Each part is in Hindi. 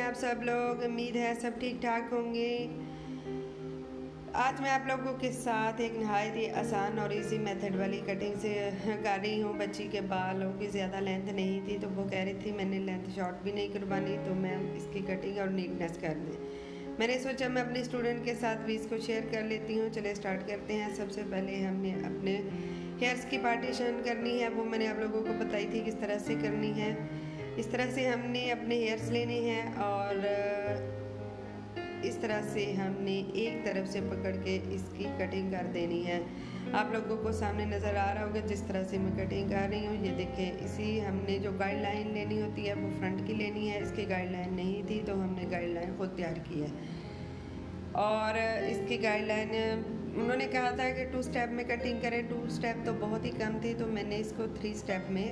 आप सब लोग? उम्मीद है सब ठीक ठाक होंगे। आज मैं आप लोगों के साथ एक नहायत ही आसान और इजी मेथड वाली कटिंग से कर रही हूँ। बच्ची के बालों की ज़्यादा लेंथ नहीं थी तो वो कह रही थी मैंने लेंथ शॉर्ट भी नहीं करवानी, तो मैं इसकी कटिंग और नीटनेस कर दें। मैंने सोचा मैं अपने स्टूडेंट के साथ भी इसको शेयर कर लेती हूँ। चले स्टार्ट करते हैं। सबसे पहले हमने अपने हेयर्स की पार्टीशन करनी है, वो मैंने आप लोगों को बताई थी किस तरह से करनी है। इस तरह से हमने अपने हेयर्स लेने हैं और इस तरह से हमने एक तरफ से पकड़ के इसकी कटिंग कर देनी है। आप लोगों को सामने नज़र आ रहा होगा जिस तरह से मैं कटिंग कर रही हूँ। ये देखें, इसी हमने जो गाइडलाइन लेनी होती है वो फ्रंट की लेनी है। इसकी गाइडलाइन नहीं थी तो हमने गाइडलाइन खुद तैयार की है। और इसकी गाइडलाइन उन्होंने कहा था कि 2 स्टेप में कटिंग करें। 2 स्टेप तो बहुत ही कम थी तो मैंने इसको 3 स्टेप में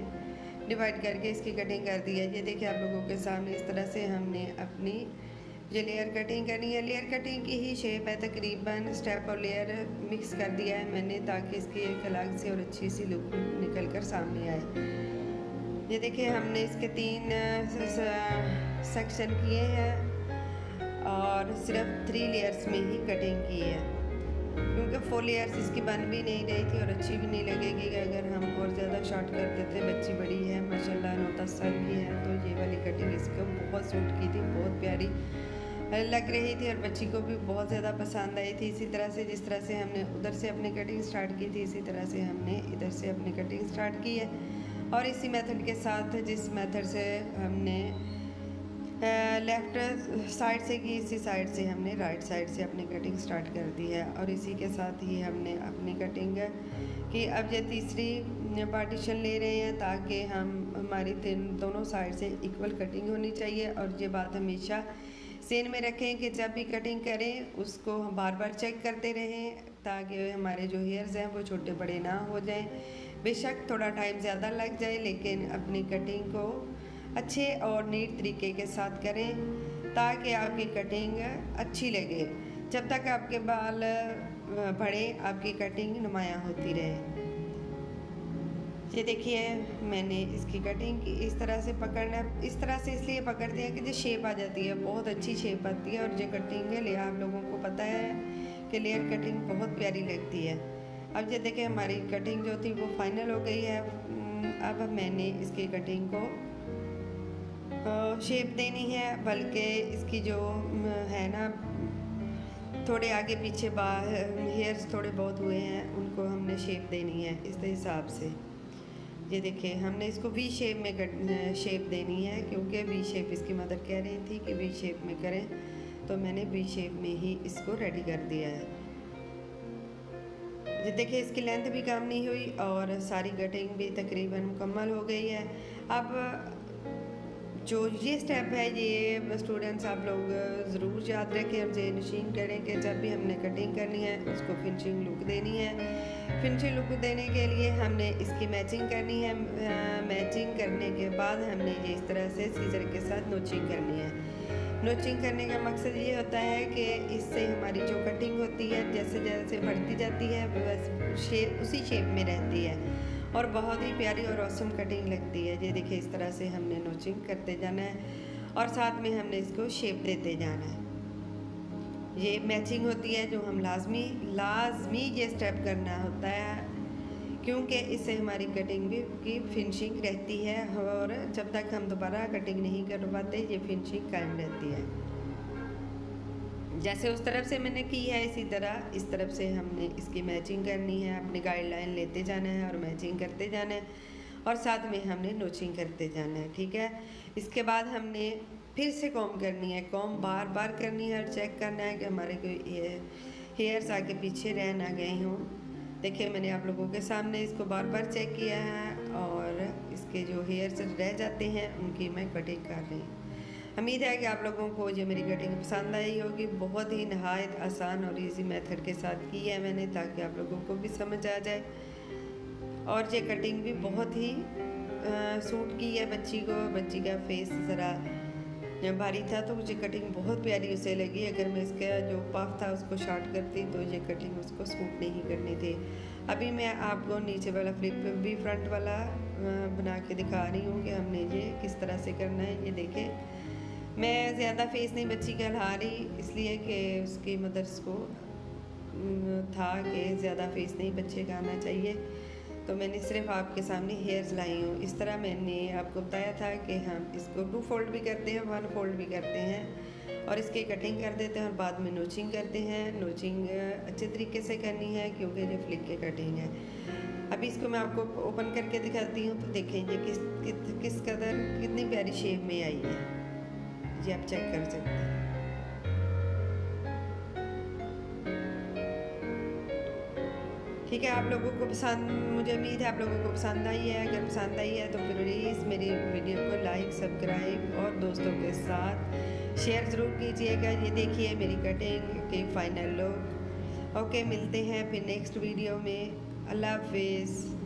डिवाइड करके इसकी कटिंग कर दी है। ये देखिए आप लोगों के सामने इस तरह से हमने अपनी ये लेयर कटिंग करनी है। लेयर कटिंग की ही शेप है, तकरीबन स्टेप और लेयर मिक्स कर दिया है मैंने ताकि इसकी एक अलग से और अच्छी सी लुक निकल कर सामने आए। ये देखिए हमने इसके 3 सेक्शन किए हैं और सिर्फ 3 लेयर्स में ही कटिंग की है, क्योंकि 4 लेयर्स इसकी बन भी नहीं रही थी और अच्छी भी नहीं लगेगी अगर हम और ज़्यादा शॉर्ट कर देते। बच्ची बड़ी है माशाल्लाह, 9-10 साल की है, तो ये वाली कटिंग इसको बहुत सूट की थी, बहुत प्यारी लग रही थी और बच्ची को भी बहुत ज़्यादा पसंद आई थी। इसी तरह से जिस तरह से हमने उधर से अपनी कटिंग स्टार्ट की थी, इसी तरह से हमने इधर से अपनी कटिंग स्टार्ट की है। और इसी मेथड के साथ जिस मेथड से हमने लेफ़्ट साइड से की, इसी साइड से हमने राइट साइड से अपनी कटिंग स्टार्ट कर दी है। और इसी के साथ ही हमने अपनी कटिंग की अब ये तीसरी पार्टीशन ले रहे हैं ताकि हमारी दोनों साइड से इक्वल कटिंग होनी चाहिए। और ये बात हमेशा सेन में रखें कि जब भी कटिंग करें उसको हम बार बार चेक करते रहें ताकि हमारे जो हेयर्स हैं वो छोटे बड़े ना हो जाएं। बेशक थोड़ा टाइम ज़्यादा लग जाए लेकिन अपनी कटिंग को अच्छे और नीट तरीके के साथ करें ताकि आपकी कटिंग अच्छी लगे। जब तक आपके बाल बढ़े आपकी कटिंग नुमायाँ होती रहे। ये देखिए मैंने इसकी कटिंग की इस तरह से पकड़ना, इस तरह से इसलिए पकड़ते हैं कि जो शेप आ जाती है, बहुत अच्छी शेप आती है। और जो कटिंग है लिया आप लोगों को पता है कि लेयर कटिंग बहुत प्यारी लगती है। अब ये देखें हमारी कटिंग जो थी वो फाइनल हो गई है। अब मैंने इसकी कटिंग को शेप देनी है, बल्कि इसकी जो है ना थोड़े आगे पीछे हेयर्स थोड़े बहुत हुए हैं उनको हमने शेप देनी है इस हिसाब से। ये देखिए हमने इसको वी शेप में शेप देनी है, क्योंकि वी शेप इसकी मदर कह रही थी कि वी शेप में करें, तो मैंने वी शेप में ही इसको रेडी कर दिया है। ये देखिए इसकी लेंथ भी कम नहीं हुई और सारी कटिंग भी तकरीबन मुकम्मल हो गई है। अब जो ये स्टेप है ये स्टूडेंट्स आप लोग ज़रूर याद रखें और ये नशीन करें कि जब भी हमने कटिंग करनी है उसको फिनिशिंग लुक देनी है। फिनिशिंग लुक देने के लिए हमने इसकी मैचिंग करनी है। मैचिंग करने के बाद हमने ये इस तरह से सीजर के साथ नोचिंग करनी है। नोचिंग करने का मकसद ये होता है कि इससे हमारी जो कटिंग होती है जैसे जैसे बढ़ती जाती है बस शेप उसी शेप में रहती है और बहुत ही प्यारी और औसम कटिंग लगती है। ये देखिए इस तरह से हमने नोचिंग करते जाना है और साथ में हमने इसको शेप देते जाना है। ये मैचिंग होती है जो हम लाजमी ये स्टेप करना होता है, क्योंकि इससे हमारी कटिंग भी की फिनिशिंग रहती है और जब तक हम दोबारा कटिंग नहीं करवाते ये फिनिशिंग कायम रहती है। जैसे उस तरफ से मैंने की है इसी तरह इस तरफ से हमने इसकी मैचिंग करनी है। अपनी गाइडलाइन लेते जाना है और मैचिंग करते जाना है और साथ में हमने नोचिंग करते जाना है, ठीक है। इसके बाद हमने फिर से कॉम करनी है, कॉम बार बार करनी है और चेक करना है कि हमारे कोई हेयर्स आगे पीछे रह ना गए हों। देखिए मैंने आप लोगों के सामने इसको बार बार चेक किया है और इसके जो हेयर्स रह जाते हैं उनकी मैं कटिंग कर रही हूँ। उम्मीद है कि आप लोगों को ये मेरी कटिंग पसंद आई होगी। बहुत ही नहायत आसान और इजी मेथड के साथ की है मैंने ताकि आप लोगों को भी समझ आ जाए। और ये कटिंग भी बहुत ही सूट की है बच्ची को। बच्ची का फेस ज़रा भारी था तो मुझे कटिंग बहुत प्यारी उसे लगी। अगर मैं इसका जो पफ था उसको शॉर्ट करती तो ये कटिंग उसको सूट नहीं करनी थी। अभी मैं आपको नीचे वाला फ्लिप भी फ्रंट वाला बना के दिखा रही हूँ कि हमने ये किस तरह से करना है। ये देखें मैं ज़्यादा फेस नहीं बच्ची का हिला रही, इसलिए कि उसकी मदर्स को था कि ज़्यादा फेस नहीं बच्चे का आना चाहिए, तो मैंने सिर्फ आपके सामने हेयर्स लाई हूँ। इस तरह मैंने आपको बताया था कि हम इसको 2 फोल्ड भी करते हैं, 1 फोल्ड भी करते हैं और इसकी कटिंग कर देते हैं और बाद में नोचिंग करते हैं। नोचिंग अच्छे तरीके से करनी है क्योंकि ये फ्लिक के कटिंग है। अभी इसको मैं आपको ओपन करके दिखाती हूँ, तो देखें ये किस कदर कितनी प्यारी शेप में आई है, ये आप चेक कर सकते हैं। ठीक है, आप लोगों को पसंद, मुझे उम्मीद है आप लोगों को पसंद आई है। अगर पसंद आई है तो प्लीज़ मेरी वीडियो को लाइक, सब्सक्राइब और दोस्तों के साथ शेयर ज़रूर कीजिएगा। ये देखिए मेरी कटिंग के फाइनल लुक। ओके, मिलते हैं फिर नेक्स्ट वीडियो में। अल्लाह हाफिज़।